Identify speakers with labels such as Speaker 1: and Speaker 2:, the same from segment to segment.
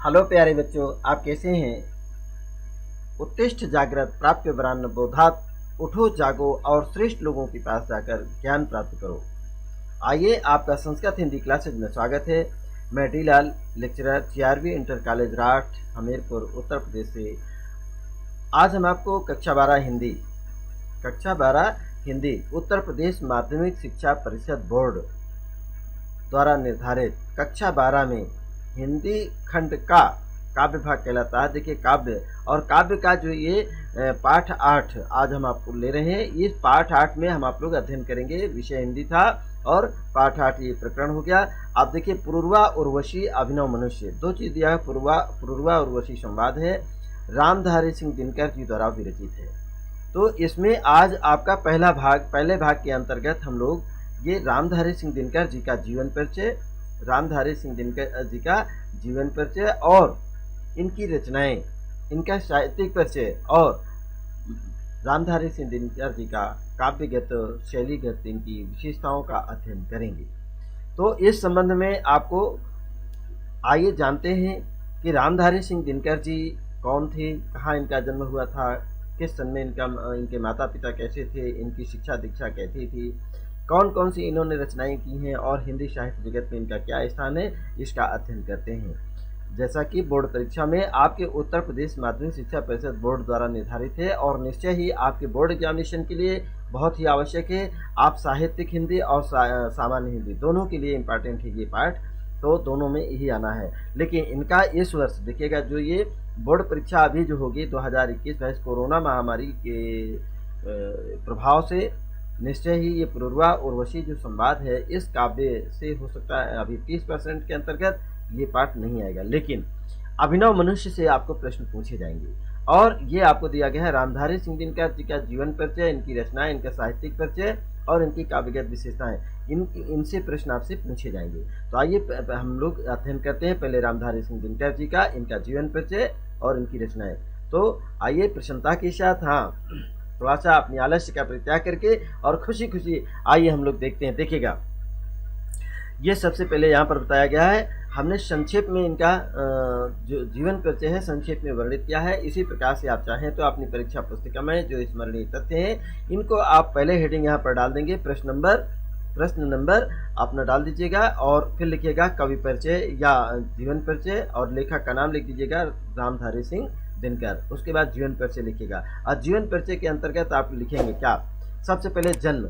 Speaker 1: Hello प्यारे बच्चों, आप कैसे हैं। उत्तिष्ठ जागृत प्राप्य वरान्न बोधात। उठो जागो और श्रेष्ठ लोगों के पास जाकर ज्ञान प्राप्त करो। आइए, आपका संस्कृत हिंदी क्लासेज में स्वागत है। मैं D Lal, lecturer TRV inter college Rath, Hamirpur, Uttar Pradesh से। आज हम आपको कक्षा 12 हिंदी उत्तर प्रदेश माध्यमिक शिक्षा परिषद बोर्ड द्वारा निर्धारित कक्षा 12 में हिंदी खंड का काव्य भाग कहलाता है। देखिए, काव्य और काव्य का जो ये पाठ 8 आज हम आपको ले रहे हैं। इस पाठ 8 में हम आप लोग अध्ययन करेंगे। विषय हिंदी था और पाठ 8 ये प्रकरण हो गया। आप देखिए, पुरुरवा उर्वशी अभिनव मनुष्य, दो चीज दिया है। पुरुरवा उर्वशी संवाद है, रामधारी सिंह दिनकर जी द्वारा विरचित है। तो इसमें आज आपका पहले भाग के अंतर्गत हम लोग ये रामधारी सिंह दिनकर जी का जीवन परिचय, और इनकी रचनाएं, इनका साहित्यिक परिचय और रामधारी सिंह दिनकर जी का काव्यगत, शैलीगत, इनकी विशेषताओं का अध्ययन करेंगे। तो इस संबंध में आपको आइए जानते हैं कि रामधारी सिंह दिनकर जी कौन थे, कहाँ इनका जन्म हुआ था, किस सन में इनके माता पिता कैसे थे, इनकी शिक्षा दीक्षा कैसी थी, कौन कौन सी इन्होंने रचनाएं की हैं और हिंदी साहित्य जगत में इनका क्या स्थान है, इसका अध्ययन करते हैं। जैसा कि बोर्ड परीक्षा में आपके उत्तर प्रदेश माध्यमिक शिक्षा परिषद बोर्ड द्वारा निर्धारित है और निश्चय ही आपके बोर्ड एग्जामिनेशन के लिए बहुत ही आवश्यक है। आप साहित्यिक हिंदी और सामान्य हिंदी दोनों के लिए इम्पॉर्टेंट है ये पाठ, तो दोनों में यही आना है। लेकिन इनका इस वर्ष देखिएगा, जो ये बोर्ड परीक्षा अभी जो होगी 2021 कोरोना महामारी के प्रभाव से निश्चय ही ये पुरुरवा उर्वशी जो संवाद है, इस काव्य से हो सकता है अभी 30% के अंतर्गत ये पाठ नहीं आएगा। लेकिन अभिनव मनुष्य से आपको प्रश्न पूछे जाएंगे और ये आपको दिया गया है रामधारी सिंह दिनकर जी का जीवन परिचय, इनकी रचनाएं, इनका साहित्यिक परिचय और इनकी काव्यगत विशेषताएं, इनसे प्रश्न आपसे पूछे जाएंगे। तो आइए हम लोग अध्ययन करते हैं पहले रामधारी सिंह दिनकर जी का, इनका जीवन परिचय और इनकी रचनाएं। तो आइए प्रसन्नता के साथ, थोड़ा सा अपनी आलस्य का परित्याग करके और खुशी खुशी आइए हम लोग देखते हैं। देखिएगा, ये सबसे पहले यहाँ पर बताया गया है, हमने संक्षेप में इनका जो जीवन परिचय है संक्षेप में वर्णित किया है। इसी प्रकार से आप चाहें तो अपनी परीक्षा पुस्तिका में जो स्मरणीय तथ्य हैं, इनको आप पहले हेडिंग यहाँ पर डाल देंगे, प्रश्न नंबर अपना डाल दीजिएगा और फिर लिखिएगा कवि परिचय या जीवन परिचय और लेखक का नाम लिख दीजिएगा रामधारी सिंह दिनकर। उसके बाद जीवन परिचय लिखिएगा और जीवन परिचय के अंतर्गत आप लिखेंगे क्या, सबसे पहले जन्म।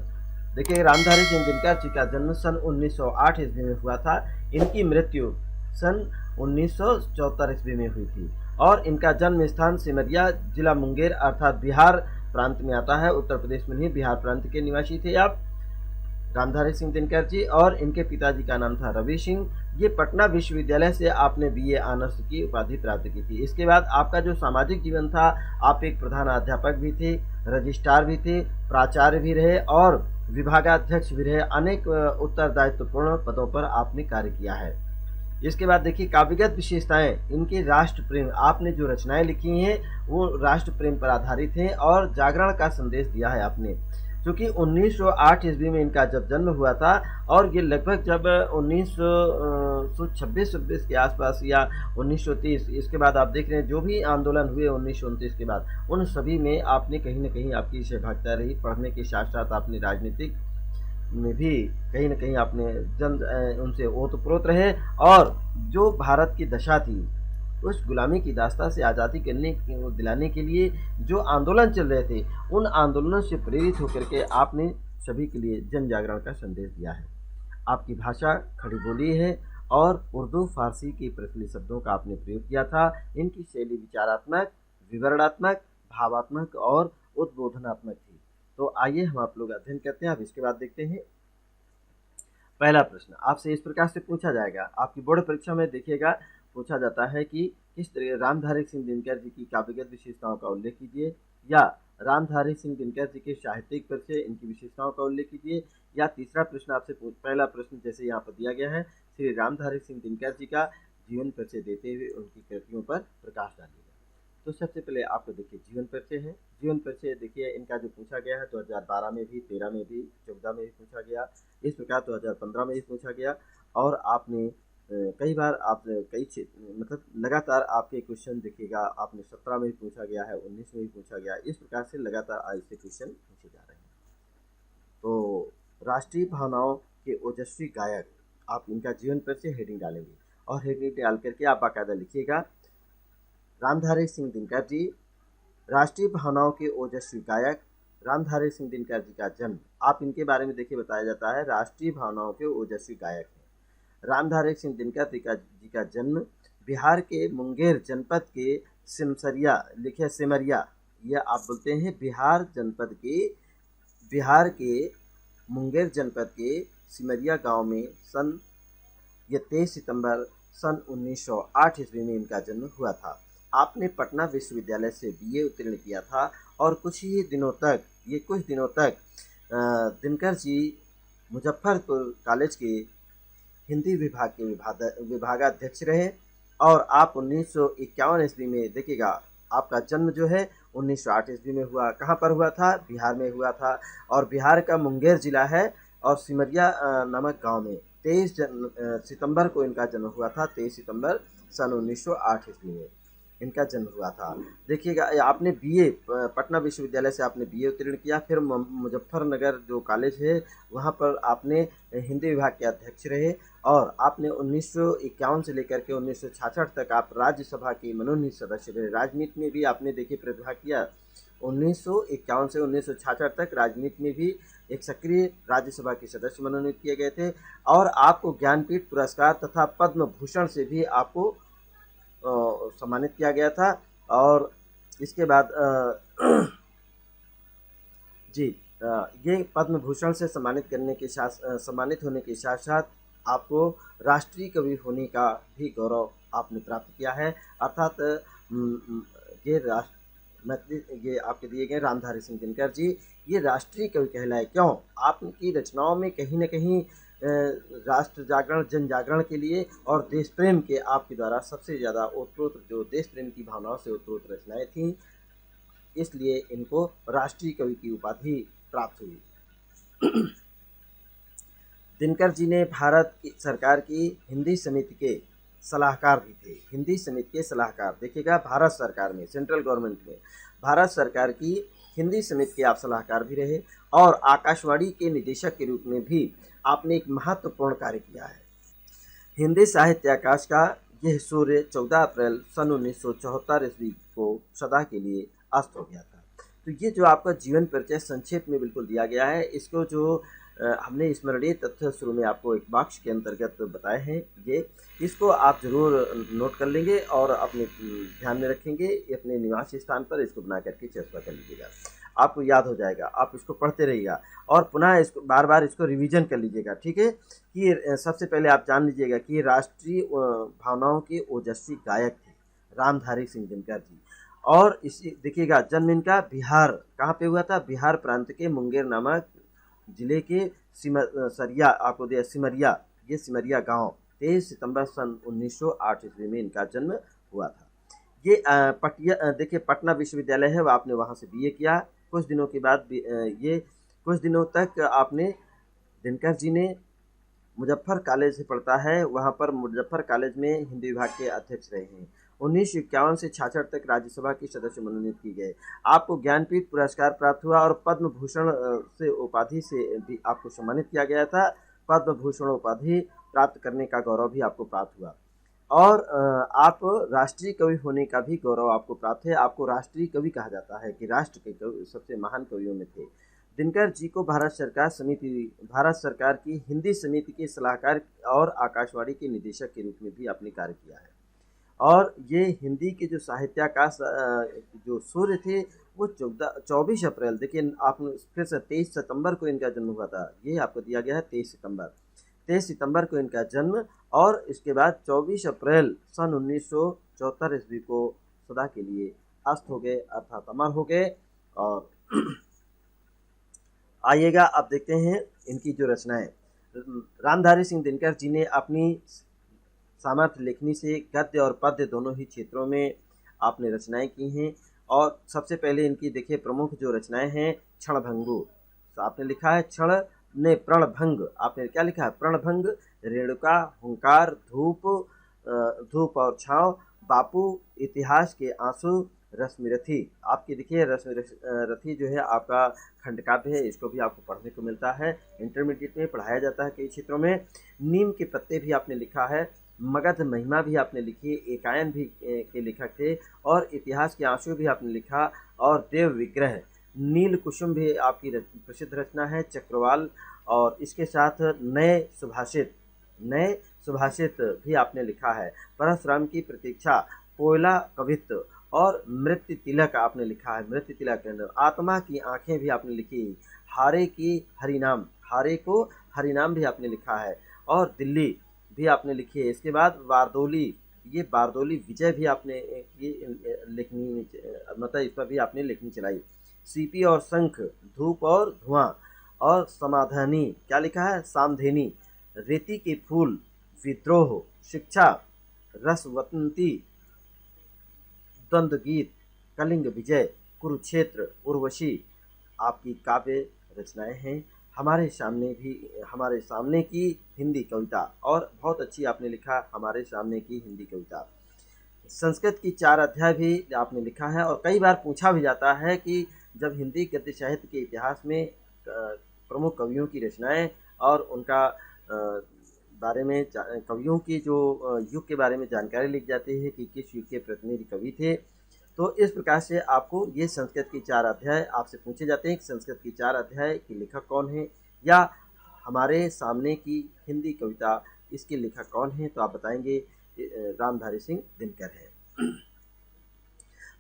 Speaker 1: देखिए, रामधारी सिंह दिनकर जी का जन्म सन 1908 ईस्वी में हुआ था। इनकी मृत्यु सन 1974 ईस्वी में हुई थी और इनका जन्म स्थान सिमरिया, जिला मुंगेर अर्थात बिहार प्रांत में आता है। उत्तर प्रदेश में नहीं, बिहार प्रांत के निवासी थे आप रामधारी सिंह दिनकर जी। और इनके पिताजी का नाम था रवि सिंह। ये पटना विश्वविद्यालय से आपने BA ऑनर्स की उपाधि प्राप्त की थी। इसके बाद आपका जो सामाजिक जीवन था, आप एक प्रधान अध्यापक भी थे, रजिस्ट्रार भी थे, प्राचार्य भी रहे और विभागाध्यक्ष भी रहे। अनेक उत्तरदायित्वपूर्ण पदों पर आपने कार्य किया है। इसके बाद देखिए, काव्यगत विशेषताएं, इनके राष्ट्र प्रेम, आपने जो रचनाएं लिखी हैं वो राष्ट्र प्रेम पर आधारित हैं और जागरण का संदेश दिया है आपने। क्योंकि 1908 ईस्वी में इनका जब जन्म हुआ था और ये लगभग जब 1926 के आसपास या 1930, इसके बाद आप देख रहे हैं जो भी आंदोलन हुए 1929 के बाद, उन सभी में आपने कहीं ना कहीं आपकी सहभागिता रही। पढ़ने के साथ साथ आपने राजनीतिक में भी कहीं ना कहीं आपने उनसे ओतप्रोत रहे और जो भारत की दशा थी, उस गुलामी की दास्ता से आज़ादी दिलाने के लिए जो आंदोलन चल रहे थे, उन आंदोलनों से प्रेरित होकर के आपने सभी के लिए जन जागरण का संदेश दिया है। आपकी भाषा खड़ी बोली है और उर्दू फारसी के प्रचलित शब्दों का आपने प्रयोग किया था। इनकी शैली विचारात्मक, विवरणात्मक, भावात्मक और उद्बोधनात्मक थी। तो आइए हम आप लोग अध्ययन करते हैं। अब इसके बाद देखते हैं पहला प्रश्न आपसे इस प्रकार से पूछा जाएगा। आपकी बोर्ड परीक्षा में देखिएगा, पूछा जाता है कि किस तरह रामधारी सिंह दिनकर जी की काव्यगत विशेषताओं का उल्लेख कीजिए, या रामधारी सिंह दिनकर जी के साहित्यिक परिचय, इनकी विशेषताओं का उल्लेख कीजिए, या तीसरा प्रश्न आपसे पहला प्रश्न जैसे यहाँ पर दिया गया है, श्री रामधारी सिंह दिनकर जी का जीवन परिचय देते हुए उनकी कृतियों पर प्रकाश डालिएगा। तो सबसे पहले आपको देखिए जीवन परिचय है। जीवन परिचय देखिए, इनका जो पूछा गया है 2012 में भी, 13 में भी, 14 में भी पूछा गया, इस प्रकार 2015 में भी पूछा गया और आपने कई बार आप मतलब लगातार आपके क्वेश्चन देखिएगा, आपने 17 में भी पूछा गया है, 19 में भी पूछा गया है, इस प्रकार से लगातार आज से क्वेश्चन पूछे जा रहे हैं। तो राष्ट्रीय भावनाओं के ओजस्वी गायक, आप इनका जीवन पर से हेडिंग डालेंगे और हेडिंग डाल करके आप बाकायदा लिखिएगा रामधारी सिंह दिनकर जी, राष्ट्रीय भावनाओं के ओजस्वी गायक रामधारी सिंह दिनकर जी का जन्म। आप इनके बारे में देखिए बताया जाता है राष्ट्रीय भावनाओं के ओजस्वी गायक हैं। रामधारी सिंह दिनकर जी का जन्म बिहार के मुंगेर जनपद के सिमसरिया, लिखे सिमरिया, यह आप बोलते हैं बिहार के मुंगेर जनपद के सिमरिया गांव में ये 23 सितंबर सन 1908 ईस्वी में इनका जन्म हुआ था। आपने पटना विश्वविद्यालय से बीए उत्तीर्ण किया था और कुछ दिनों तक दिनकर जी मुजफ्फरपुर कॉलेज के हिंदी विभाग के विभागाध्यक्ष रहे और आप 1951 ईस्वी में देखिएगा, आपका जन्म जो है 1908 ईस्वी में हुआ। कहाँ पर हुआ था? बिहार में हुआ था और बिहार का मुंगेर जिला है और सिमरिया नामक गांव में 23 सितंबर को इनका जन्म हुआ था। 23 सितंबर सन 1908 ईस्वी में इनका जन्म हुआ था। देखिएगा, आपने बीए पटना विश्वविद्यालय से आपने बीए उत्तीर्ण किया, फिर मुजफ्फरनगर जो कॉलेज है वहाँ पर आपने हिंदी विभाग के अध्यक्ष रहे और आपने 1951 से लेकर के 1966 तक आप राज्यसभा के मनोनीत सदस्य रहे। राजनीति में भी आपने देखिए प्रतिभा किया। 1951 से 1966 तक राजनीति में भी एक सक्रिय राज्यसभा के सदस्य मनोनीत किए गए थे और आपको ज्ञानपीठ पुरस्कार तथा पद्म भूषण से भी आपको सम्मानित किया गया था। और इसके बाद ये पद्म भूषण से सम्मानित होने के साथ साथ आपको राष्ट्रीय कवि होने का भी गौरव आपने प्राप्त किया है। अर्थात ये आपके दिए गए रामधारी सिंह दिनकर जी ये राष्ट्रीय कवि कहलाए। क्यों? आपकी रचनाओं में कहीं न कहीं राष्ट्र जागरण, जन जागरण के लिए और देश प्रेम के आपके द्वारा सबसे ज़्यादा ओतप्रोत जो देश प्रेम की भावनाओं से ओतप्रोत रचनाएं थीं, इसलिए इनको राष्ट्रीय कवि की उपाधि प्राप्त हुई। दिनकर जी ने भारत सरकार की हिंदी समिति के सलाहकार भी थे। हिंदी समिति के सलाहकार, देखिएगा भारत सरकार में, सेंट्रल गवर्नमेंट में भारत सरकार की हिंदी समिति के आप सलाहकार भी रहे और आकाशवाणी के निदेशक के रूप में भी आपने एक महत्वपूर्ण कार्य किया है। हिंदी साहित्य आकाश का यह सूर्य 14 अप्रैल सन 1974 ईस्वी को सदा के लिए अस्त हो गया था। तो ये जो आपका जीवन परिचय संक्षेप में बिल्कुल दिया गया है, इसको जो हमने स्मरणीय तथ्य शुरू में आपको एक बॉक्स के अंतर्गत बताए हैं, इसको आप ज़रूर नोट कर लेंगे और अपने ध्यान में रखेंगे। अपने निवास स्थान पर इसको बना करके चस्पा कर लीजिएगा, आपको याद हो जाएगा। आप इसको पढ़ते रहिएगा और पुनः इसको बार बार इसको रिवीजन कर लीजिएगा, ठीक है। कि सबसे पहले आप जान लीजिएगा कि राष्ट्रीय भावनाओं के ओजस्वी गायक थे रामधारी सिंह दिनकर जी। और इसी देखिएगा, जन्म इनका बिहार कहाँ पे हुआ था? बिहार प्रांत के मुंगेर नामक जिले के सिमरिया, आपको दिया सिमरिया, ये सिमरिया गांव 23 सितंबर सन 1908 ईस्वी में इनका जन्म हुआ था। ये देखिए पटना विश्वविद्यालय है, आपने वहाँ से बीए किया। कुछ दिनों के बाद कुछ दिनों तक आपने दिनकर जी ने मुजफ्फर कॉलेज से पढ़ता है, वहाँ पर मुजफ्फर कॉलेज में हिंदी विभाग के अध्यक्ष रहे हैं। 1951 से 66 तक राज्यसभा के सदस्य मनोनीत किए गए। आपको ज्ञानपीठ पुरस्कार प्राप्त हुआ और पद्म भूषण से उपाधि से भी आपको सम्मानित किया गया था। पद्म भूषण उपाधि प्राप्त करने का गौरव भी आपको प्राप्त हुआ और आप राष्ट्रीय कवि होने का भी गौरव आपको प्राप्त है। आपको राष्ट्रीय कवि कहा जाता है कि राष्ट्र के कवि सबसे महान कवियों में थे। दिनकर जी को भारत सरकार की हिंदी समिति के सलाहकार और आकाशवाणी के निदेशक के रूप में भी आपने कार्य किया है। और ये हिंदी के जो साहित्याकाश जो सूर्य थे वो 24 अप्रैल, देखिए आप फिर से 23 सितंबर को इनका जन्म हुआ था। ये आपको दिया गया है 23 सितंबर को इनका जन्म और इसके बाद 24 अप्रैल सन 1974 ईस्वी को सदा के लिए अस्त हो गए, अर्थात अमर हो गए। और आइएगा अब देखते हैं इनकी जो रचनाएं। रामधारी सिंह दिनकर जी ने अपनी सामर्थ्य लेखनी से गद्य और पद्य दोनों ही क्षेत्रों में आपने रचनाएं की हैं। और सबसे पहले इनकी देखिए प्रमुख जो रचनाएं हैं, क्षणभंगुर। तो आपने लिखा है क्षण ने प्रणभंग, आपने क्या लिखा है? प्रणभंग, रेणुका, हुंकार, धूप, धूप और छाँव, बापू, इतिहास के आंसू, रश्मिरथी। आपकी देखिए रश्मिरथी जो है आपका खंडकाव्य है, इसको भी आपको पढ़ने को मिलता है, इंटरमीडिएट में पढ़ाया जाता है कई क्षेत्रों में। नीम के पत्ते भी आपने लिखा है, मगध महिमा भी आपने लिखी, एकायन भी के लेखक थे, और इतिहास के आंसू भी आपने लिखा, और देव विग्रह, नील कुसुम भी आपकी प्रसिद्ध रचना है, चक्रवाल, और इसके साथ नए सुभाषित भी आपने लिखा है, परशुराम की प्रतीक्षा, कोयला कवित्व, और मृत्यु तिलक आपने लिखा है, मृत्यु तिलक, आत्मा की आंखें भी आपने लिखी, हारे को हरिनाम भी आपने लिखा है, और दिल्ली भी आपने लिखी है। इसके बाद बारदौली, ये बारदौली विजय भी आपने लिखनी, मतलब इस पर भी आपने लिखनी चलाई। सीपी और शंख, धूप और धुआं, और समाधानी क्या लिखा है? सामधेनी, रेती के फूल, विद्रोह, शिक्षा, रसवंती, द्वंद्व गीत, कलिंग विजय, कुरुक्षेत्र, उर्वशी आपकी काव्य रचनाएं हैं। हमारे सामने की हिंदी कविता, और बहुत अच्छी आपने लिखा हमारे सामने की हिंदी कविता। संस्कृत की 4 अध्याय भी आपने लिखा है, और कई बार पूछा भी जाता है कि जब हिंदी गद्य साहित्य के इतिहास में प्रमुख कवियों की रचनाएं और उनका बारे में कवियों की जो युग के बारे में जानकारी लिखी जाती है कि किस युग के प्रतिनिधि कवि थे, तो इस प्रकार से आपको ये संस्कृत की 4 अध्याय आपसे पूछे जाते हैं कि संस्कृत की 4 अध्याय के लेखक कौन है, या हमारे सामने की हिंदी कविता इसके लेखक कौन है, तो आप बताएंगे रामधारी सिंह दिनकर है।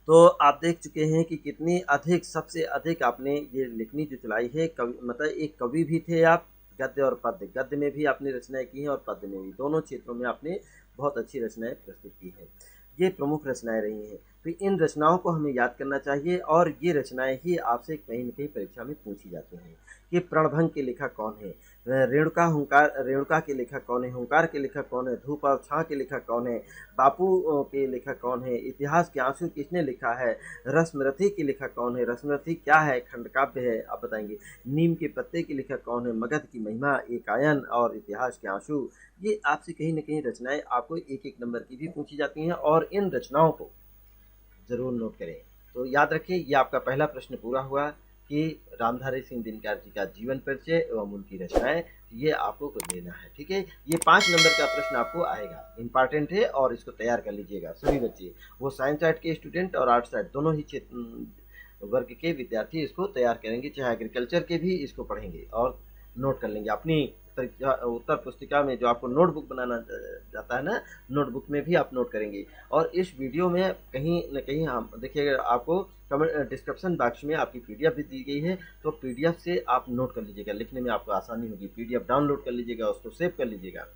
Speaker 1: तो आप देख चुके हैं कि कितनी अधिक, सबसे अधिक आपने ये लिखनी जो चलाई है, कवि मतलब एक कवि भी थे आप, गद्य और पद्य, गद्य में भी आपने रचनाएं की हैं और पद्य में भी, दोनों क्षेत्रों में आपने बहुत अच्छी रचनाएं प्रस्तुत की हैं। ये प्रमुख रचनाएं रही हैं, तो इन रचनाओं को हमें याद करना चाहिए, और ये रचनाएं ही आपसे कहीं न कहीं परीक्षा में पूछी जाती हैं कि प्रणभंग के लेखक कौन है, रेणुका के लेखक कौन है, हुंकार के लेखक कौन है, धूप और छाँ के लेखक कौन है, बापू के लेखक कौन है, इतिहास के आंसू किसने लिखा है, रश्मिरथी के लेखक कौन है, रश्मिरथी क्या है, खंडकाव्य है, आप बताएंगे, नीम के पत्ते के लेखक कौन है, मगध की महिमा, एकायन, और इतिहास के आंसू। ये आपसे कहीं न कहीं रचनाएं आपको एक एक नंबर की भी पूछी जाती हैं, और इन रचनाओं को ज़रूर नोट करें। तो याद रखिए, ये आपका पहला प्रश्न पूरा हुआ कि रामधारी सिंह दिनकर जी का जीवन परिचय एवं उनकी रचनाएं, ये आपको कुछ देना है, ठीक है। ये 5 नंबर का प्रश्न आपको आएगा, इंपॉर्टेंट है, और इसको तैयार कर लीजिएगा सभी बच्चे, वो साइंस साइड के स्टूडेंट और आर्ट्स साइड दोनों ही वर्ग के विद्यार्थी इसको तैयार करेंगे, चाहे एग्रीकल्चर के भी इसको पढ़ेंगे और नोट कर लेंगे। अपनी उत्तर पुस्तिका में जो आपको नोटबुक बनाना जाता है ना, नोटबुक में भी आप नोट करेंगे। और इस वीडियो में कहीं न कहीं हम देखिएगा, आपको कमेंट डिस्क्रिप्शन बॉक्स में आपकी पीडीएफ भी दी गई है, तो पीडीएफ से आप नोट कर लीजिएगा, लिखने में आपको आसानी होगी, पीडीएफ डाउनलोड कर लीजिएगा, उसको सेव कर लीजिएगा।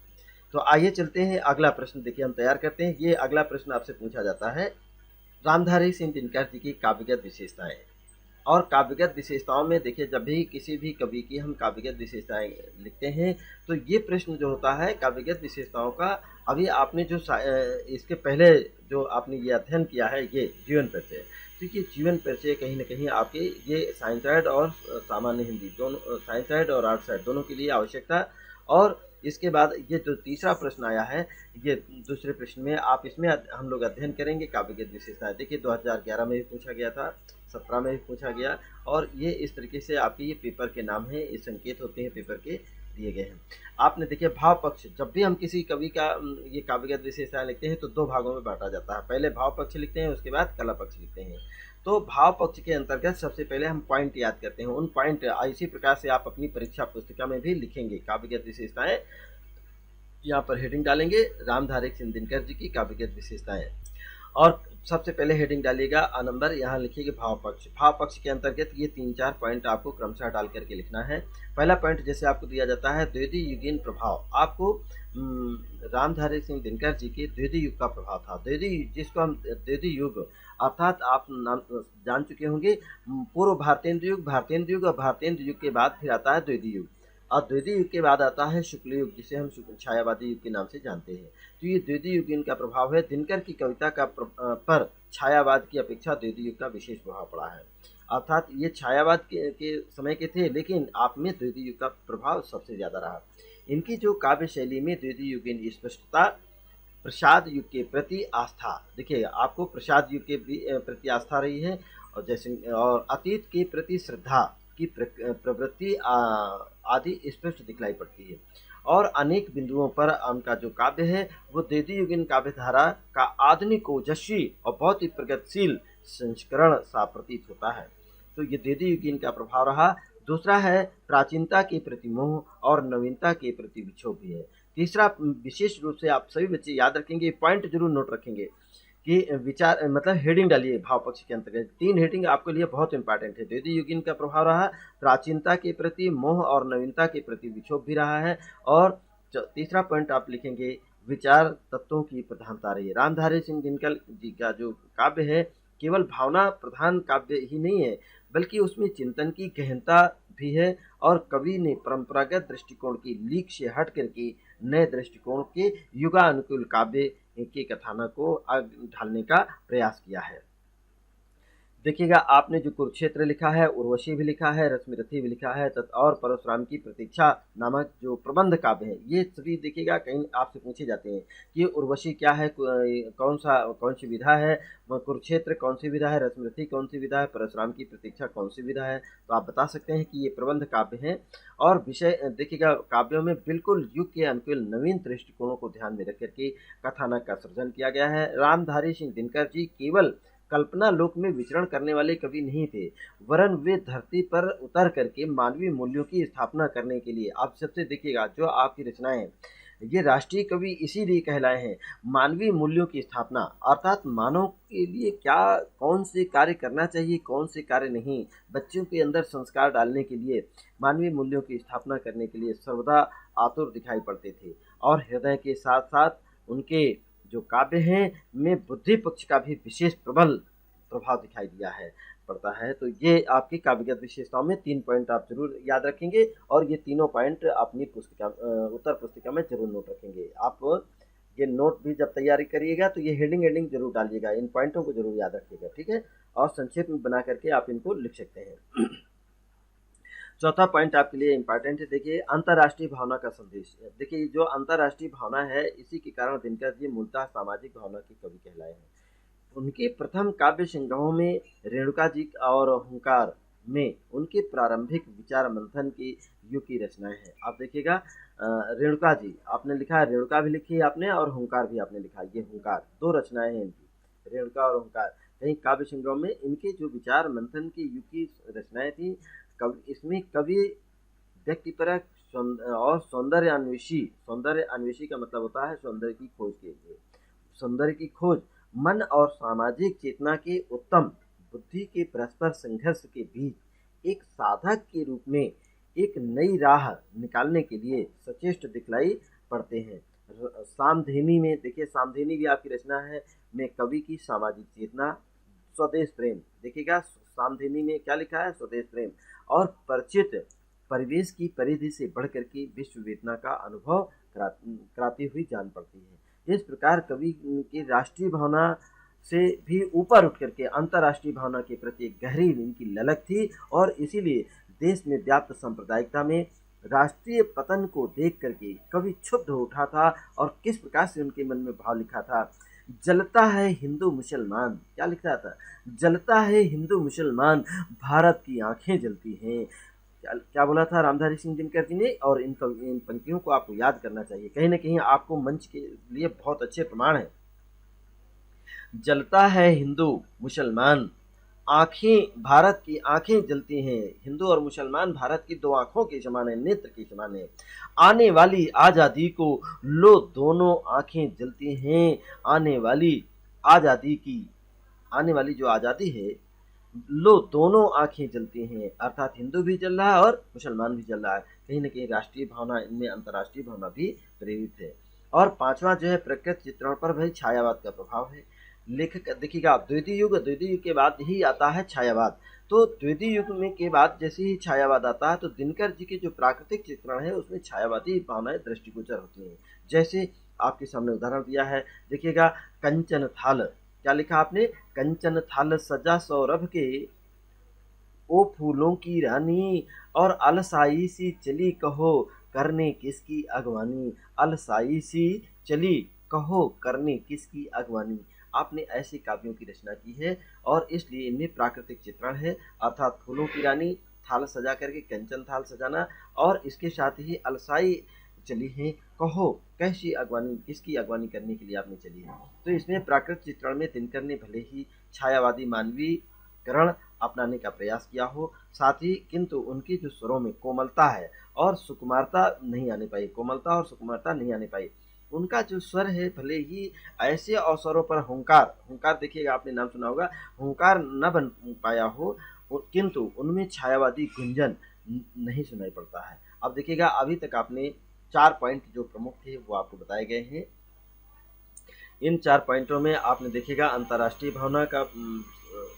Speaker 1: तो आइए चलते हैं अगला प्रश्न, देखिए हम तैयार करते हैं। ये अगला प्रश्न आपसे पूछा जाता है, रामधारी सिंह दिनकर जी की काव्यगत विशेषताएं। और काव्यगत विशेषताओं में देखिए, जब भी किसी भी कवि की हम काव्यगत विशेषताएं लिखते हैं, तो ये प्रश्न जो होता है काव्यगत विशेषताओं का, अभी आपने जो इसके पहले जो आपने ये अध्ययन किया है, ये जीवन परिचय, तो ये जीवन परिचय कहीं ना कहीं आपके ये साइंस साइड और सामान्य हिंदी दोनों, साइंस साइड और आर्ट साइड दोनों के लिए आवश्यक था। और इसके बाद ये जो तीसरा प्रश्न आया है, ये दूसरे प्रश्न में आप इसमें हम लोग अध्ययन करेंगे काव्यगत विशेषताएं। देखिए 2011 में भी पूछा गया था, 17 में भी पूछा गया, और ये इस तरीके से आपके ये पेपर के नाम हैं, ये संकेत होते हैं पेपर के दिए गए हैं। आपने देखिए भाव पक्ष, जब भी हम किसी कवि का ये काव्यगत विशेषताएं लिखते हैं तो 2 भागों में बांटा जाता है, पहले भाव पक्ष लिखते हैं, उसके बाद कला पक्ष लिखते हैं। तो भाव पक्ष के अंतर्गत सबसे पहले हम पॉइंट याद करते हैं, उन पॉइंट इसी प्रकार से आप अपनी परीक्षा पुस्तिका में भी लिखेंगे काव्यगत विशेषताएं। यहाँ पर हेडिंग डालेंगे रामधारी सिंह दिनकर जी की काव्यगत विशेषताएं, और सबसे पहले हेडिंग डालिएगा अ नंबर, यहाँ लिखिएगा भाव पक्ष। भाव पक्ष के अंतर्गत ये 3-4 पॉइंट आपको क्रमशः डाल करके लिखना है। पहला पॉइंट जैसे आपको दिया जाता है द्वितीय युगीन प्रभाव, आपको रामधारी सिंह दिनकर जी के द्वितीय युग का प्रभाव था, जिसको हम द्वितीय युग अर्थात आप नाम जान चुके होंगे, पूर्व भारतेंद्र युग और भारतेंद्र युग के बाद फिर आता है द्वितीय युग, और द्वितीय युग के बाद आता है शुक्ल युग, जिसे हम छायावादी युग के नाम से जानते हैं। तो ये द्वितीय युग इनका प्रभाव है। दिनकर की कविता का पर छायावाद की अपेक्षा द्वितीय युग का विशेष प्रभाव पड़ा है। अर्थात ये छायावाद के समय के थे, लेकिन आप में द्वितीय युग का प्रभाव सबसे ज़्यादा रहा। इनकी जो काव्य शैली में द्वितीय युगीन स्पष्टता, प्रसाद युग के प्रति आस्था, देखिए आपको प्रसाद युग के प्रति आस्था रही है, और जैसे और अतीत के प्रति श्रद्धा की प्रवृत्ति आदि स्पष्ट दिखलाई पड़ती है। और अनेक बिंदुओं पर उनका जो काव्य है वो द्वितीय युगीन काव्य धारा का आधुनिक ओजस्वी और बहुत ही प्रगतिशील संस्करण सा प्रतीत होता है। तो ये द्वितीय युगीन का प्रभाव रहा। दूसरा है प्राचीनता के प्रति मोह और नवीनता के प्रति विक्षोभ भी है। तीसरा विशेष रूप से आप सभी बच्चे याद रखेंगे, पॉइंट जरूर नोट रखेंगे कि विचार मतलब हेडिंग डालिए भाव पक्ष के अंतर्गत। 3 हेडिंग आपके लिए बहुत इंपॉर्टेंट है। द्वितीय युगीन का प्रभाव रहा, प्राचीनता के प्रति मोह और नवीनता के प्रति विक्षोभ भी रहा है। और तीसरा पॉइंट आप लिखेंगे विचार तत्वों की प्रधानता रही है। रामधारी सिंह दिनकर जी का जो काव्य है केवल भावना प्रधान काव्य ही नहीं है, बल्कि उसमें चिंतन की गहनता भी है, और कवि ने परंपरागत दृष्टिकोण की लीक से हट करके नए दृष्टिकोण के युगानुकूल काव्य के कथानक को ढालने का प्रयास किया है। देखिएगा आपने जो कुरुक्षेत्र लिखा है, उर्वशी भी लिखा है, रश्मिरथी भी लिखा है, और परशुराम की प्रतीक्षा नामक जो प्रबंध काव्य है, ये सभी देखिएगा कहीं आपसे पूछे जाते हैं कि उर्वशी क्या है, कौन सी विधा है, कुरुक्षेत्र कौन सी विधा है, रश्मिरथी कौन सी विधा है, परशुराम की प्रतीक्षा कौन सी विधा है। तो आप बता सकते हैं कि ये प्रबंध काव्य हैं। और विषय देखिएगा काव्यों में बिल्कुल युग के अनुकूल नवीन दृष्टिकोणों को ध्यान में रख करके कथानक का सृजन किया गया है। रामधारी सिंह दिनकर जी केवल कल्पना लोक में विचरण करने वाले कवि नहीं थे, वरन वे धरती पर उतर करके मानवीय मूल्यों की स्थापना करने के लिए, आप सबसे देखिएगा जो आपकी रचनाएं हैं ये राष्ट्रीय कवि इसीलिए कहलाए हैं, मानवीय मूल्यों की स्थापना, अर्थात मानव के लिए क्या कौन से कार्य करना चाहिए, कौन से कार्य नहीं, बच्चों के अंदर संस्कार डालने के लिए, मानवीय मूल्यों की स्थापना करने के लिए सर्वदा आतुर दिखाई पड़ते थे। और हृदय के साथ साथ उनके जो काव्य हैं में बुद्धि पक्ष का भी विशेष प्रबल प्रभाव दिखाई दिया है पड़ता है। तो ये आपकी काव्यगत विशेषताओं में 3 पॉइंट आप जरूर याद रखेंगे, और ये तीनों पॉइंट अपनी पुस्तिका उत्तर पुस्तिका में जरूर नोट रखेंगे। आप ये नोट भी जब तैयारी करिएगा तो ये हेडिंग जरूर डालिएगा, इन पॉइंटों को जरूर याद रखिएगा, ठीक है। और संक्षेप में बना करके आप इनको लिख सकते हैं। चौथा पॉइंट आपके लिए इंपॉर्टेंट है, देखिए अंतर्राष्ट्रीय भावना का संदेश। देखिए जो अंतर्राष्ट्रीय भावना है, इसी के कारण दिनकर जी मूलतः सामाजिक भावना के कवि कहलाए हैं। उनके प्रथम काव्य संग्रहों में रेणुका जी और हुंकार में उनके प्रारंभिक विचार मंथन की युग की रचनाएं हैं। आप देखिएगा रेणुका जी आपने लिखा है, रेणुका भी लिखी है आपने, और हुंकार भी आपने लिखा है। ये हुंकार 2 रचनाएं हैं इनकी, रेणुका और हुंकार। कहीं काव्य संग्रह में इनके जो विचार मंथन की युग की रचनाएं थी, इसमें कवि व्यक्तिपरक और सौंदर्य अन्वेषी का मतलब होता है सौंदर्य की खोज के लिए, सौंदर्य की खोज, मन और सामाजिक चेतना के उत्तम बुद्धि के परस्पर संघर्ष के बीच एक साधक के रूप में एक नई राह निकालने के लिए सचेष्ट दिखलाई पड़ते हैं। सामधेनी में देखिए, सामधेनी भी आपकी रचना है, में कवि की सामाजिक चेतना, स्वदेश प्रेम, देखिएगा सामधेनी में क्या लिखा है, स्वदेश प्रेम, और परिचित परिवेश की परिधि से बढ़कर के विश्व वेदना का अनुभव कराती हुई जान पड़ती है। इस प्रकार कवि की राष्ट्रीय भावना से भी ऊपर उठ करके अंतर्राष्ट्रीय भावना के प्रति एक गहरी इनकी ललक थी, और इसीलिए देश में व्याप्त सांप्रदायिकता में राष्ट्रीय पतन को देख करके कवि क्षुब्ध हो उठा था। और किस प्रकार से उनके मन में भाव लिखा था, जलता है हिंदू मुसलमान, क्या लिखा था, जलता है हिंदू मुसलमान, भारत की आंखें जलती हैं। क्या बोला था रामधारी सिंह दिनकर जी ने, और इन पंक्तियों को आपको याद करना चाहिए, कहीं ना कहीं आपको मंच के लिए बहुत अच्छे प्रमाण है। जलता है हिंदू मुसलमान, आंखें भारत की आंखें जलती हैं, हिंदू और मुसलमान भारत की 2 आंखों के समान है, नेत्र के समान है। आने वाली आज़ादी को लो दोनों आंखें जलती हैं, आने वाली आज़ादी की, आने वाली जो आज़ादी है, लो दोनों आंखें जलती हैं, अर्थात हिंदू भी जल रहा है और मुसलमान भी जल रहा है। कहीं ना कहीं राष्ट्रीय भावना इनमें अंतर्राष्ट्रीय भावना भी प्रेरित है। और 5वां जो है प्रकृति चित्रण पर भाई छायावाद का प्रभाव है। लेखक देखिएगा द्वितीय युग के बाद ही आता है छायावाद। तो द्वितीय युग में के बाद जैसे ही छायावाद आता है तो दिनकर जी के जो प्राकृतिक चित्रण है उसमें छायावादी भावनाएं दृष्टिगोचर होती हैं। जैसे आपके सामने उदाहरण दिया है, देखिएगा कंचन थाल, क्या लिखा आपने, कंचन थाल सजा सौरभ के ओ फूलों की रानी और अलसाई सी चली कहो करने किसकी अगवानी, अलसाई सी चली कहो करने किसकी अगवानी। आपने ऐसे काव्यों की रचना की है और इसलिए इनमें प्राकृतिक चित्रण है, अर्थात फूलों की रानी, थाल सजा करके कंचन थाल सजाना, और इसके साथ ही अलसाई चली है कहो कैसी अगवानी, किसकी अगवानी करने के लिए आपने चली है। तो इसमें प्राकृतिक चित्रण में दिनकर ने भले ही छायावादी मानवीकरण अपनाने का प्रयास किया हो, साथ ही किंतु उनकी जो स्वरों में कोमलता है और सुकुमारता नहीं आने पाई, कोमलता और सुकुमारता नहीं आने पाई। उनका जो स्वर है भले ही ऐसे अवसरों पर हुंकार, हुंकार देखिएगा आपने नाम सुना होगा, हुंकार न बन पाया हो, किंतु उनमें छायावादी गुंजन नहीं सुनाई पड़ता है। अब देखिएगा अभी तक आपने 4 पॉइंट जो प्रमुख थे वो आपको बताए गए हैं। इन 4 पॉइंटों में आपने देखिएगा अंतर्राष्ट्रीय भावना का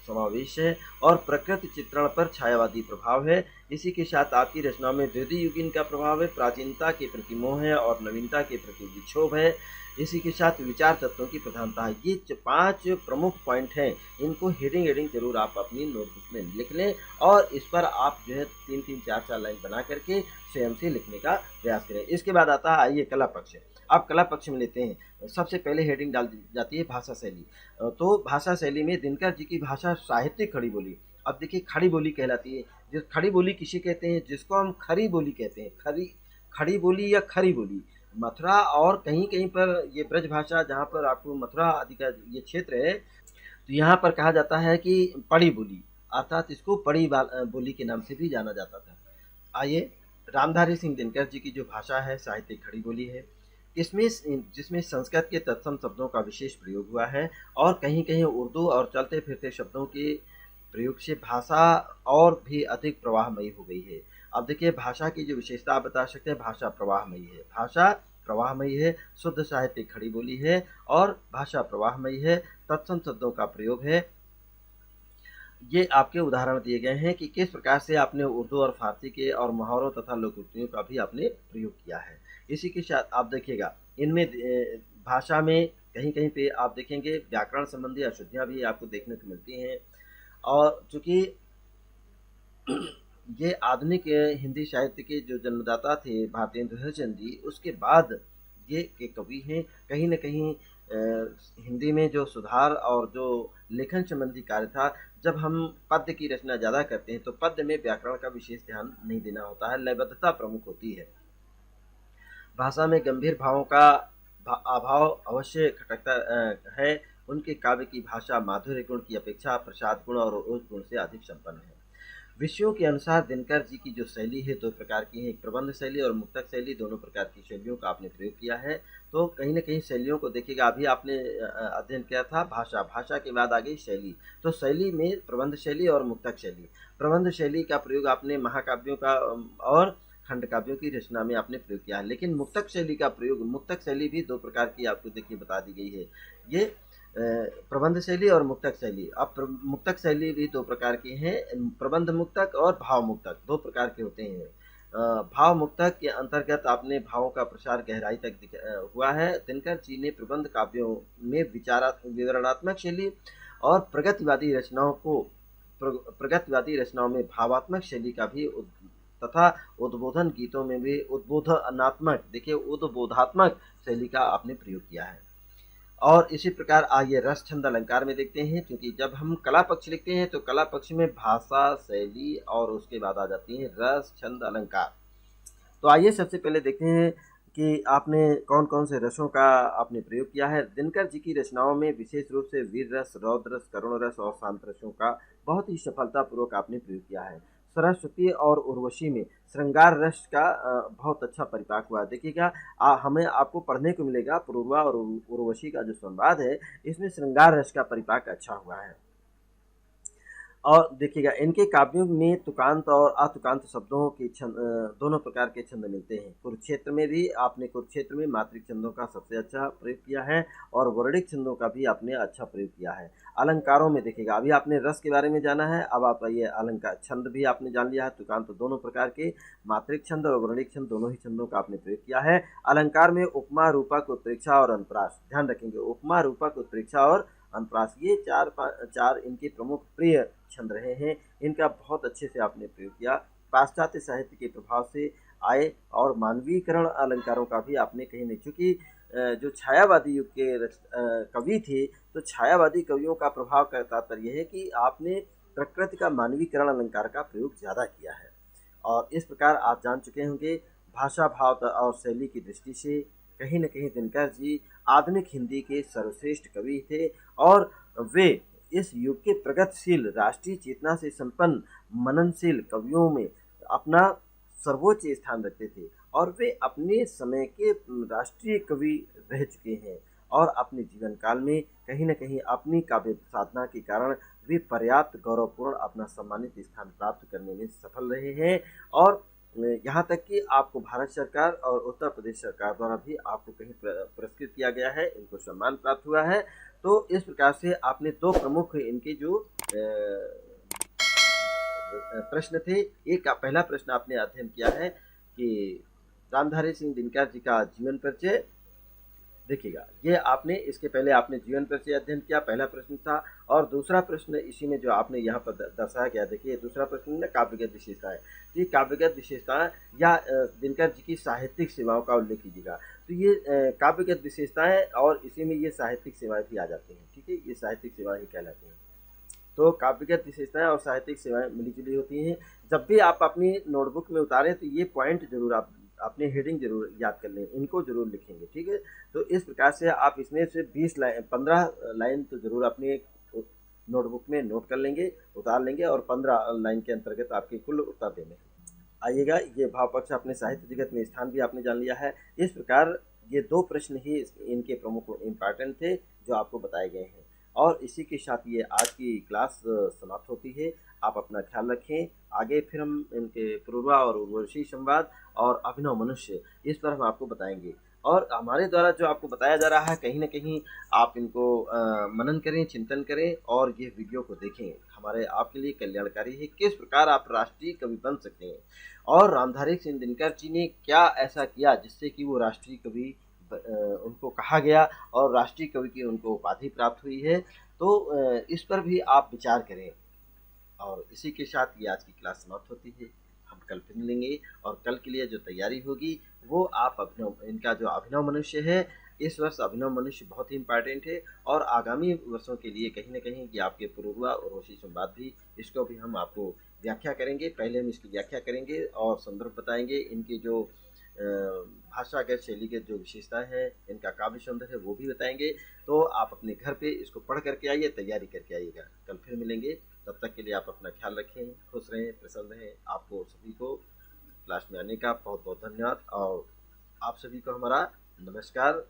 Speaker 1: समावेश है और प्रकृति चित्रण पर छायावादी प्रभाव है। इसी के साथ आपकी रचनाओं में द्वितीय युगीन का प्रभाव है, प्राचीनता के प्रति मोह है और नवीनता के प्रति विक्षोभ है। इसी के साथ विचार तत्वों की प्रधानता है। ये 5 प्रमुख पॉइंट हैं, इनको हेडिंग जरूर आप अपनी नोटबुक में लिख लें और इस पर आप जो है 3-3, 4-4 लाइन बना करके स्वयं से लिखने का प्रयास करें। इसके बाद आता है आइए कला पक्ष। आप कला पक्ष में लेते हैं, सबसे पहले हेडिंग डाल जाती है भाषा शैली। तो भाषा शैली में दिनकर जी की भाषा साहित्यिक खड़ी बोली। अब देखिए खड़ी बोली कहलाती है, जो खड़ी बोली किसे कहते हैं, जिसको हम खरी बोली कहते हैं, खड़ी बोली या खरी बोली। मथुरा और कहीं कहीं पर ये ब्रज भाषा, जहाँ पर आपको मथुरा आदि का ये क्षेत्र है, तो यहाँ पर कहा जाता है कि पड़ी बोली, अर्थात इसको पड़ी बोली के नाम से भी जाना जाता था। आइए रामधारी सिंह दिनकर जी की जो भाषा है साहित्यिक खड़ी बोली है, इसमें जिसमें संस्कृत के तत्सम शब्दों का विशेष प्रयोग हुआ है और कहीं कहीं उर्दू और चलते फिरते शब्दों के प्रयोग से भाषा और भी अधिक प्रवाहमयी हो गई है। अब देखिए भाषा की जो विशेषता आप बता सकते हैं, भाषा प्रवाहमयी है, भाषा प्रवाहमयी है, शुद्ध साहित्यिक खड़ी बोली है और भाषा प्रवाहमयी है, तत्सम शब्दों का प्रयोग है। ये आपके उदाहरण दिए गए हैं कि किस प्रकार से आपने उर्दू और फारसी के और मुहावरों तथा लोकोक्तियों का भी आपने प्रयोग किया है। इसी के साथ आप देखिएगा इनमें भाषा में कहीं कहीं पे आप देखेंगे व्याकरण संबंधी अशुद्धियाँ भी आपको देखने को मिलती हैं। और चूँकि ये आधुनिक हिंदी साहित्य के जो जन्मदाता थे भारतेंदु हरिश्चंद्र जी, उसके बाद ये के कवि हैं। कहीं न कहीं हिंदी में जो सुधार और जो लेखन संबंधी कार्य था, जब हम पद्य की रचना ज़्यादा करते हैं तो पद्य में व्याकरण का विशेष ध्यान नहीं देना होता है, लयबद्धता प्रमुख होती है। भाषा में गंभीर भावों का अभाव अवश्य खटकता है। उनके काव्य की भाषा माधुर्य गुण की अपेक्षा प्रसाद गुण और ओज गुण से अधिक संपन्न है। विषयों के अनुसार दिनकर जी की जो शैली है 2 प्रकार की है, एक प्रबंध शैली और मुक्तक शैली, दोनों प्रकार की शैलियों का आपने प्रयोग किया है। तो कहीं न कहीं शैलियों को देखिएगा, अभी आपने अध्ययन किया था भाषा, भाषा के बाद आ गई शैली। तो शैली में प्रबंध शैली और मुक्तक शैली। प्रबंध शैली का प्रयोग आपने महाकाव्यों का और खंड काव्यों की रचना में आपने प्रयोग किया है, लेकिन मुक्तक शैली का प्रयोग, मुक्तक शैली भी 2 प्रकार की आपको देखिए बता दी गई है। ये प्रबंध शैली और मुक्तक शैली। अब मुक्तक शैली भी 2 प्रकार की हैं, प्रबंध मुक्तक और भाव मुक्तक 2 प्रकार के होते हैं। भाव मुक्तक के अंतर्गत आपने भावों का प्रसार गहराई तक हुआ है। दिनकर जी ने प्रबंध काव्यों में विवरणात्मक शैली और प्रगतिवादी रचनाओं में भावात्मक शैली का भी तथा उद्बोधन गीतों में भी उद्बोधनात्मक, देखिए उद्बोधात्मक शैली का आपने प्रयोग किया है। और इसी प्रकार आइए रस छंद अलंकार में देखते हैं, क्योंकि जब हम कला पक्ष लिखते हैं तो कला पक्ष में भाषा शैली और उसके बाद आ जाती है रस छंद अलंकार। तो आइए सबसे पहले देखते हैं कि आपने कौन कौन से रसों का आपने प्रयोग किया है। दिनकर जी की रचनाओं में विशेष रूप से वीर रस, रौद्र रस, करुण रस और शांत रसों का बहुत ही सफलतापूर्वक आपने प्रयोग किया है। सरस्वती और उर्वशी में श्रृंगार रस का बहुत अच्छा परिपाक हुआ। देखिएगा हमें आपको पढ़ने को मिलेगा पुरूरवा और उर्वशी का जो संवाद है, इसमें श्रृंगार रस का परिपाक अच्छा हुआ है। और देखिएगा इनके काव्यों में तुकांत और अतुकांत शब्दों के दोनों प्रकार के छंद मिलते हैं। कुरुक्षेत्र में भी आपने कुरुक्षेत्र में मात्रिक छंदों का सबसे अच्छा प्रयोग किया है और वर्णिक छंदों का भी आपने अच्छा प्रयोग किया है। अलंकारों में देखिएगा, अभी आपने रस के बारे में जाना है, अब आप ये अलंकार छंद भी आपने जान लिया है। तुकांत दोनों प्रकार के, मात्रिक छंद और वर्णिक छंद दोनों ही छंदों का आपने प्रयोग किया है। अलंकार में उपमा, रूपक, उत्प्रेक्षा और अनुप्रास, ध्यान रखेंगे, उपमा, रूपक, उत्प्रेक्षा और अनप्रास, ये चार इनके प्रमुख प्रिय छंद रहे हैं। इनका बहुत अच्छे से आपने प्रयोग किया। पाश्चात्य साहित्य के प्रभाव से आए और मानवीकरण अलंकारों का भी आपने कहीं नहीं, चूँकि जो छायावादी युग के कवि थे, तो छायावादी कवियों का प्रभाव का तात्पर्य है कि आपने प्रकृति का मानवीकरण अलंकार का प्रयोग ज़्यादा किया है। और इस प्रकार आप जान चुके होंगे, भाषा, भाव और शैली की दृष्टि से कहीं न कहीं दिनकर जी आधुनिक हिंदी के सर्वश्रेष्ठ कवि थे और वे इस युग के प्रगतिशील, राष्ट्रीय चेतना से संपन्न, मननशील कवियों में अपना सर्वोच्च स्थान रखते थे और वे अपने समय के राष्ट्रीय कवि रह चुके हैं और अपने जीवन काल में कहीं न कहीं अपनी काव्य साधना के कारण वे पर्याप्त गौरवपूर्ण अपना सम्मानित स्थान प्राप्त करने में सफल रहे हैं और यहाँ तक कि आपको भारत सरकार और उत्तर प्रदेश सरकार द्वारा भी आपको कहीं पुरस्कृत किया गया है, इनको सम्मान प्राप्त हुआ है। तो इस प्रकार से आपने दो प्रमुख इनके जो प्रश्न थे, एक पहला प्रश्न आपने अध्ययन किया है कि रामधारी सिंह दिनकर जी का जीवन परिचय। देखिएगा, ये आपने इसके पहले आपने जीवन परिचय अध्ययन किया, पहला प्रश्न था। और दूसरा प्रश्न इसी में जो आपने यहाँ पर दर्शाया गया, देखिए दूसरा प्रश्न है काव्यगत विशेषताएं। ये काव्यगत विशेषताएं या दिनकर जी की साहित्यिक सेवाओं का उल्लेख कीजिएगा। तो ये काव्यगत विशेषताएं और इसी में ये साहित्यिक सेवाएं भी आ जाती हैं, ठीक है, ये साहित्यिक सेवाएं ही कहलाती हैं। तो काव्यगत विशेषताएं और साहित्यिक सेवाएं मिली-जुली होती हैं। जब भी आप अपनी नोटबुक में उतारें तो ये पॉइंट ज़रूर आप अपने हेडिंग ज़रूर याद कर लें, इनको ज़रूर लिखेंगे, ठीक है। तो इस प्रकार से आप इसमें से 15 लाइन तो ज़रूर अपने नोटबुक में नोट कर लेंगे, उतार लेंगे और 15 लाइन के अंतर्गत आपके कुल उत्तर देने हैं। आइएगा, ये भाव पक्ष अपने साहित्य जगत में स्थान भी आपने जान लिया है। इस प्रकार ये दो प्रश्न ही इनके प्रमुख इम्पॉर्टेंट थे जो आपको बताए गए हैं और इसी के साथ ये आज की क्लास समाप्त होती है। आप अपना ख्याल रखें। आगे फिर हम इनके पूर्वा और उर्वशी संवाद और अभिनव मनुष्य, इस पर हम आपको बताएंगे और हमारे द्वारा जो आपको बताया जा रहा है कहीं न कहीं आप इनको मनन करें, चिंतन करें और ये वीडियो को देखें। हमारे आपके लिए कल्याणकारी है, किस प्रकार आप राष्ट्रीय कवि बन सकते हैं और रामधारी सिंह दिनकर जी ने क्या ऐसा किया जिससे कि वो राष्ट्रीय कवि उनको कहा गया और राष्ट्रीय कवि की उनको उपाधि प्राप्त हुई है। तो इस पर भी आप विचार करें और इसी के साथ ये आज की क्लास समाप्त होती है। हम कल फिर मिलेंगे और कल के लिए जो तैयारी होगी वो आप इनका जो अभिनव मनुष्य है, इस वर्ष अभिनव मनुष्य बहुत ही इम्पोर्टेंट है और आगामी वर्षों के लिए कहीं न कहीं कि आपके पूर्वा और उर्वशी संवाद भी, इसको भी हम आपको व्याख्या करेंगे। पहले हम इसकी व्याख्या करेंगे और संदर्भ बताएंगे, इनकी जो भाषागत शैली के जो विशेषताएं हैं, इनका काव्य सौंदर्य है वो भी बताएंगे। तो आप अपने घर पे इसको पढ़ करके आइए, तैयारी करके आइएगा। कल फिर मिलेंगे, तब तक के लिए आप अपना ख्याल रखें, खुश रहें, प्रसन्न रहें। आपको सभी को क्लास में आने का बहुत बहुत धन्यवाद और आप सभी को हमारा नमस्कार।